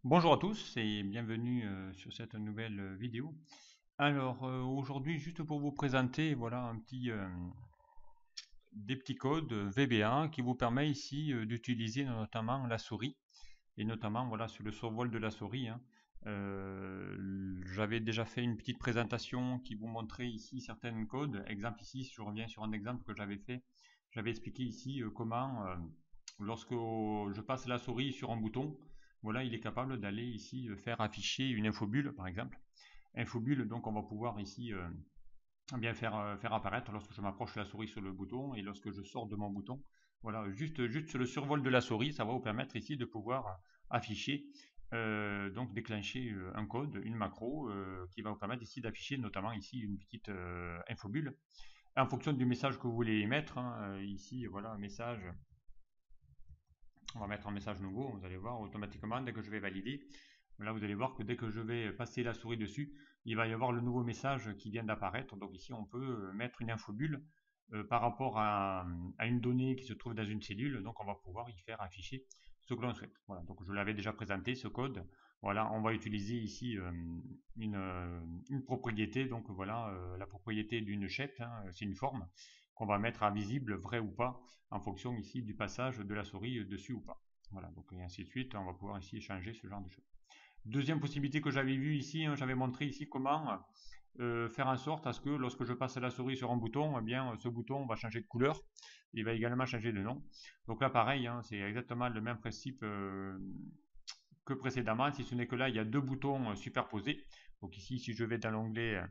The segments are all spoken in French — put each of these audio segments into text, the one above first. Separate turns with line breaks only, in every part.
Bonjour à tous et bienvenue sur cette nouvelle vidéo. Alors aujourd'hui, juste pour vous présenter, voilà des petits codes VBA qui vous permet ici d'utiliser notamment la souris et notamment voilà sur le survol de la souris, hein. J'avais déjà fait une petite présentation qui vous montrait ici certains codes. Exemple ici, je reviens sur un exemple que j'avais fait. J'avais expliqué ici comment lorsque je passe la souris sur un bouton, voilà, il est capable d'aller ici faire afficher une infobulle par exemple. Infobulle, donc on va pouvoir ici bien faire apparaître lorsque je m'approche la souris sur le bouton et lorsque je sors de mon bouton. Voilà, juste sur le survol de la souris, ça va vous permettre ici de pouvoir afficher, donc déclencher un code, une macro qui va vous permettre ici d'afficher notamment ici une petite infobulle en fonction du message que vous voulez émettre, hein. Ici, voilà, un message, on va mettre un message nouveau, vous allez voir automatiquement dès que je vais valider. Là, vous allez voir que dès que je vais passer la souris dessus, il va y avoir le nouveau message qui vient d'apparaître. Donc ici, on peut mettre une infobulle par rapport à une donnée qui se trouve dans une cellule. Donc on va pouvoir y faire afficher ce que l'on souhaite. Voilà, donc je l'avais déjà présenté, ce code. Voilà, on va utiliser ici une propriété. Donc voilà, la propriété d'une shape, hein, c'est une forme qu'on va mettre à visible, vrai ou pas, en fonction ici du passage de la souris dessus ou pas. Voilà, donc et ainsi de suite, on va pouvoir ici changer ce genre de choses. Deuxième possibilité que j'avais vue ici, hein, j'avais montré ici comment faire en sorte à ce que lorsque je passe la souris sur un bouton, eh bien, ce bouton va changer de couleur. Il va également changer de nom. Donc là, pareil, hein, c'est exactement le même principe que précédemment, si ce n'est que là, il y a deux boutons superposés. Donc ici, si je vais dans l'onglet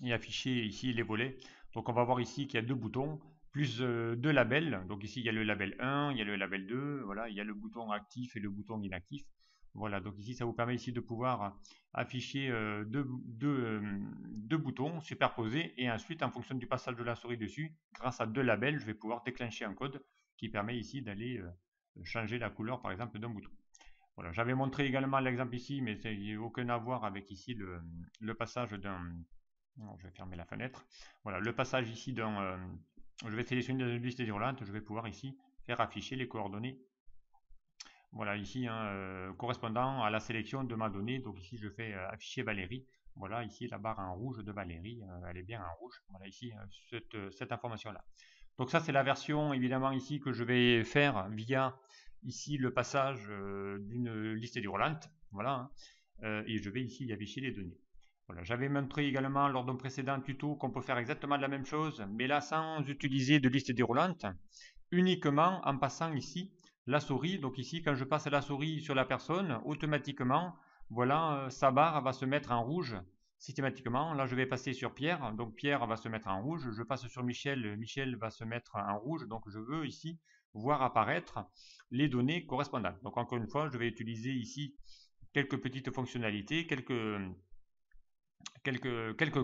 et afficher ici les volets, donc on va voir ici qu'il y a deux boutons, plus deux labels. Donc ici, il y a le label 1, il y a le label 2, voilà, il y a le bouton actif et le bouton inactif. Voilà, donc ici, ça vous permet ici de pouvoir afficher deux boutons superposés et ensuite, en fonction du passage de la souris dessus, grâce à deux labels, je vais pouvoir déclencher un code qui permet ici d'aller changer la couleur, par exemple, d'un bouton. Voilà, j'avais montré également l'exemple ici, mais ça n'a aucun à voir avec ici le passage d'un. Non, je vais fermer la fenêtre. Voilà, le passage ici d'un. Je vais sélectionner une liste déroulante, je vais pouvoir ici faire afficher les coordonnées. Voilà, ici, hein, correspondant à la sélection de ma donnée. Donc ici, je fais afficher Valérie. Voilà, ici, la barre en rouge de Valérie, elle est bien en rouge. Voilà, ici, cette information-là. Donc ça, c'est la version, évidemment, ici, que je vais faire via, ici, le passage d'une liste déroulante. Voilà, hein, et je vais ici y afficher les données. Voilà, j'avais montré également lors d'un précédent tuto qu'on peut faire exactement la même chose, mais là, sans utiliser de liste déroulante, uniquement en passant ici la souris. Donc ici, quand je passe la souris sur la personne, automatiquement, voilà, sa barre va se mettre en rouge systématiquement. Là, je vais passer sur Pierre, donc Pierre va se mettre en rouge. Je passe sur Michel, Michel va se mettre en rouge. Donc je veux ici voir apparaître les données correspondantes. Donc encore une fois, je vais utiliser ici quelques petites fonctionnalités, quelques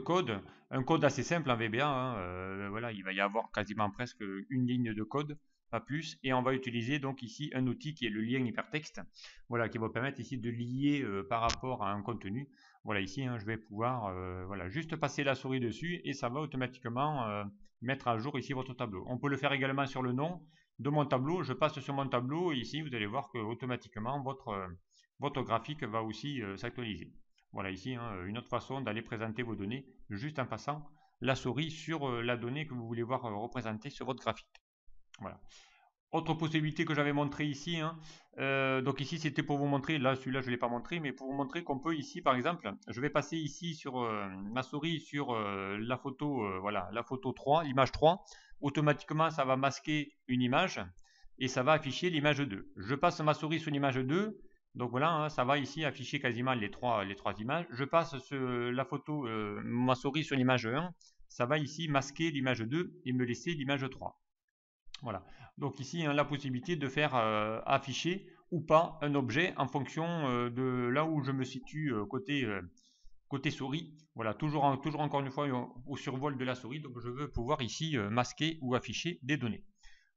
codes, un code assez simple en VBA, hein, voilà, il va y avoir quasiment presque une ligne de code, pas plus, et on va utiliser donc ici un outil qui est le lien hypertexte, voilà, qui va permettre ici de lier par rapport à un contenu. Voilà, ici, hein, je vais pouvoir voilà, juste passer la souris dessus et ça va automatiquement mettre à jour ici votre tableau. On peut le faire également sur le nom de mon tableau. Je passe sur mon tableau et ici, vous allez voir que automatiquement votre graphique va aussi s'actualiser. Voilà ici, hein, une autre façon d'aller présenter vos données juste en passant la souris sur la donnée que vous voulez voir représentée sur votre graphique. Voilà. Autre possibilité que j'avais montré ici, hein, donc ici c'était pour vous montrer, là celui-là je ne l'ai pas montré, mais pour vous montrer qu'on peut ici par exemple, je vais passer ici sur ma souris sur la photo, voilà, la photo 3, l'image 3, automatiquement ça va masquer une image et ça va afficher l'image 2. Je passe ma souris sur l'image 2, donc voilà, hein, ça va ici afficher quasiment les trois images. Je passe la photo, ma souris sur l'image 1, ça va ici masquer l'image 2 et me laisser l'image 3. Voilà. Donc ici, hein, la possibilité de faire afficher ou pas un objet en fonction de là où je me situe côté souris. Voilà, toujours encore une fois au survol de la souris. Donc je veux pouvoir ici masquer ou afficher des données.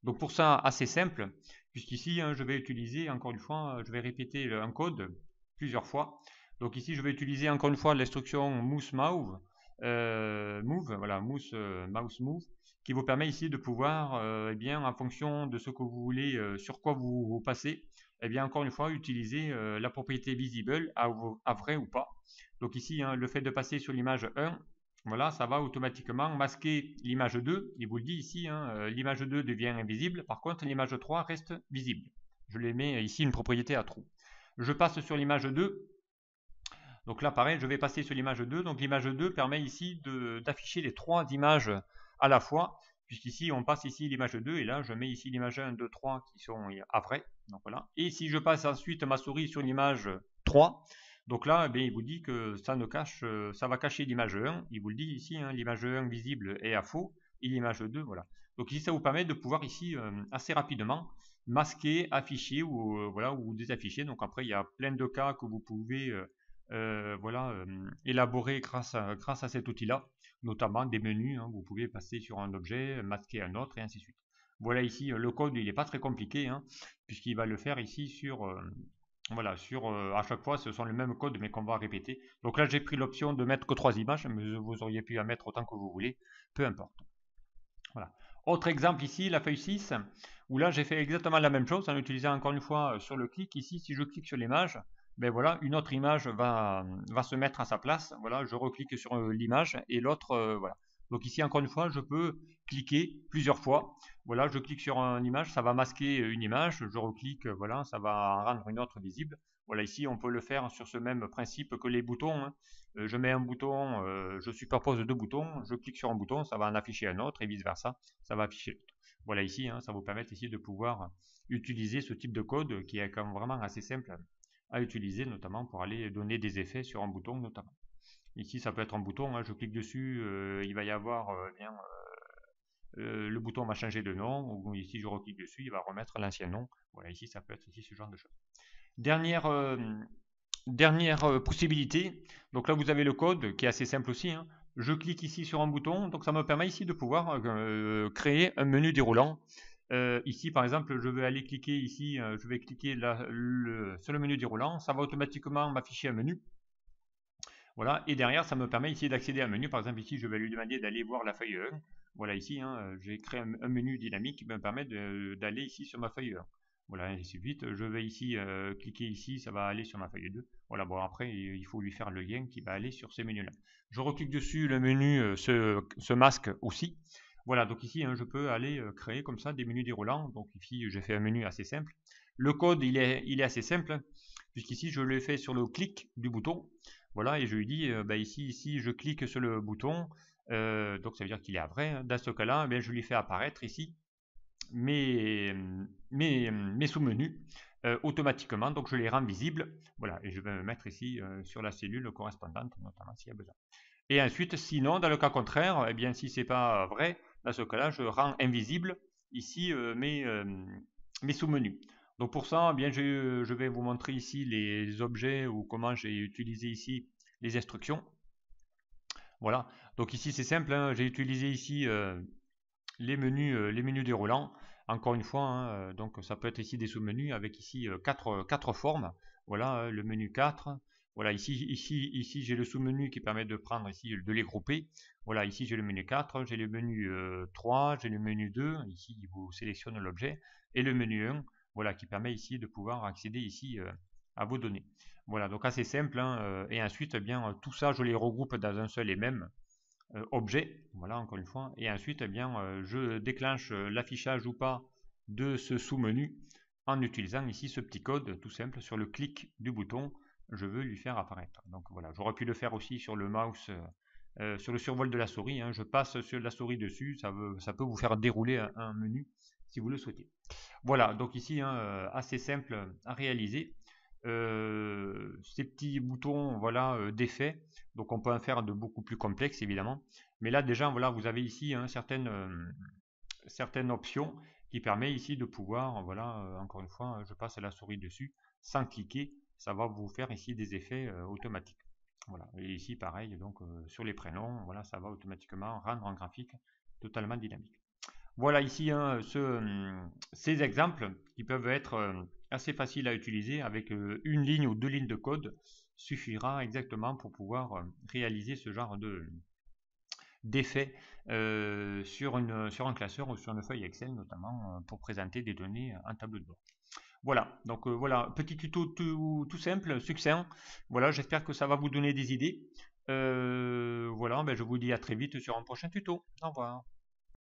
Donc pour ça, assez simple, puisqu'ici, hein, je vais utiliser, encore une fois, je vais répéter un code plusieurs fois. Donc ici, je vais utiliser encore une fois l'instruction mouse move, voilà, mouse move, qui vous permet ici de pouvoir, eh bien, en fonction de ce que vous voulez, sur quoi vous passez, eh bien encore une fois, utiliser la propriété visible à vrai ou pas. Donc ici, le fait de passer sur l'image 1, voilà, ça va automatiquement masquer l'image 2. Il vous le dit ici, l'image 2 devient invisible. Par contre, l'image 3 reste visible. Je les mets ici une propriété à trou. Je passe sur l'image 2. Donc là, pareil, je vais passer sur l'image 2. Donc l'image 2 permet ici d'afficher les 3 images à la fois, puisqu'ici, on passe ici l'image 2, et là, je mets ici l'image 1, 2, 3 qui sont à vrai. Donc voilà. Et si je passe ensuite ma souris sur l'image 3, donc là, eh bien, il vous dit que ça va cacher l'image 1. Il vous le dit ici, l'image 1 visible est à faux, et l'image 2, voilà. Donc ici, ça vous permet de pouvoir ici, assez rapidement, masquer, afficher ou, voilà, ou désafficher. Donc après, il y a plein de cas que vous pouvez élaborer grâce à cet outil-là, notamment des menus. Vous pouvez passer sur un objet, masquer un autre, et ainsi de suite. Voilà ici, le code, il n'est pas très compliqué, puisqu'il va le faire ici sur... à chaque fois, ce sont les mêmes codes, mais qu'on va répéter. Donc là, j'ai pris l'option de mettre que 3 images, mais vous auriez pu en mettre autant que vous voulez, peu importe. Voilà. Autre exemple ici, la feuille 6, où là, j'ai fait exactement la même chose en utilisant encore une fois sur le clic. Ici, si je clique sur l'image, ben voilà, une autre image va se mettre à sa place. Voilà, je reclique sur l'image et l'autre, voilà. Donc ici, encore une fois, je peux cliquer plusieurs fois. Voilà, je clique sur une image, ça va masquer une image. Je reclique, voilà, ça va en rendre une autre visible. Voilà, ici, on peut le faire sur ce même principe que les boutons. Je mets un bouton, je superpose 2 boutons, je clique sur un bouton, ça va en afficher un autre et vice versa, ça va afficher l'autre. Voilà ici, ça vous permet ici de pouvoir utiliser ce type de code qui est quand même vraiment assez simple à utiliser, notamment pour aller donner des effets sur un bouton notamment. Ici, ça peut être un bouton, je clique dessus, il va y avoir le bouton va changer de nom, ou ici je reclique dessus, il va remettre l'ancien nom. Voilà, ici ça peut être ici ce genre de choses. Dernière possibilité, donc là vous avez le code qui est assez simple aussi. Je clique ici sur un bouton, donc ça me permet ici de pouvoir créer un menu déroulant. Ici par exemple, je vais aller cliquer ici, je vais cliquer sur le menu déroulant, ça va automatiquement m'afficher un menu. Voilà, et derrière ça me permet ici d'accéder à un menu. Par exemple ici je vais lui demander d'aller voir la feuille 1. Voilà ici, j'ai créé un menu dynamique qui me permet d'aller ici sur ma feuille 1. Voilà, et ainsi de suite. Je vais ici cliquer ici, ça va aller sur ma feuille 2. Voilà, bon après il faut lui faire le lien qui va aller sur ces menus-là. Je reclique dessus, le menu se masque aussi. Voilà, donc ici je peux aller créer comme ça des menus déroulants. Donc ici j'ai fait un menu assez simple. Le code il est assez simple, puisqu'ici je l'ai fait sur le clic du bouton. Voilà, et je lui dis, ici je clique sur le bouton, donc ça veut dire qu'il est à vrai. Dans ce cas-là, je lui fais apparaître ici mes sous-menus automatiquement, donc je les rends visibles. Voilà, et je vais me mettre ici sur la cellule correspondante, notamment s'il y a besoin. Et ensuite, sinon, dans le cas contraire, eh bien, si c'est pas vrai, dans ce cas-là, je rends invisible ici mes sous-menus. Donc pour ça, eh bien, je vais vous montrer ici les objets ou comment j'ai utilisé ici les instructions. Voilà, donc ici c'est simple, j'ai utilisé ici les menus déroulants. Encore une fois, donc ça peut être ici des sous-menus avec ici quatre formes. Voilà, le menu 4. Voilà, ici j'ai le sous-menu qui permet de prendre ici, de les grouper. Voilà, ici j'ai le menu 4, j'ai le menu 3, j'ai le menu 2, ici il vous sélectionne l'objet, et le menu 1, voilà, qui permet ici de pouvoir accéder ici à vos données. Voilà, donc assez simple, et ensuite, eh bien, tout ça je les regroupe dans un seul et même objet, voilà encore une fois, et ensuite je déclenche l'affichage ou pas de ce sous-menu en utilisant ici ce petit code tout simple sur le clic du bouton, je veux lui faire apparaître. Donc voilà, j'aurais pu le faire aussi sur le mouse, sur le survol de la souris, je passe sur la souris dessus, ça peut vous faire dérouler un menu si vous le souhaitez. Voilà, donc ici assez simple à réaliser. Ces petits boutons voilà d'effet, donc on peut en faire de beaucoup plus complexes évidemment, mais là déjà voilà vous avez ici certaines options qui permet ici de pouvoir voilà encore une fois je passe la souris dessus sans cliquer, ça va vous faire ici des effets automatiques. Voilà, et ici pareil donc sur les prénoms, voilà ça va automatiquement rendre un graphique totalement dynamique. Voilà ici ces exemples qui peuvent être assez faciles à utiliser avec une ligne ou 2 lignes de code suffira exactement pour pouvoir réaliser ce genre d'effets sur un classeur ou sur une feuille Excel, notamment pour présenter des données en tableau de bord. Voilà, donc voilà, petit tuto tout simple, succinct. Voilà, j'espère que ça va vous donner des idées. Voilà, ben, je vous dis à très vite sur un prochain tuto. Au revoir.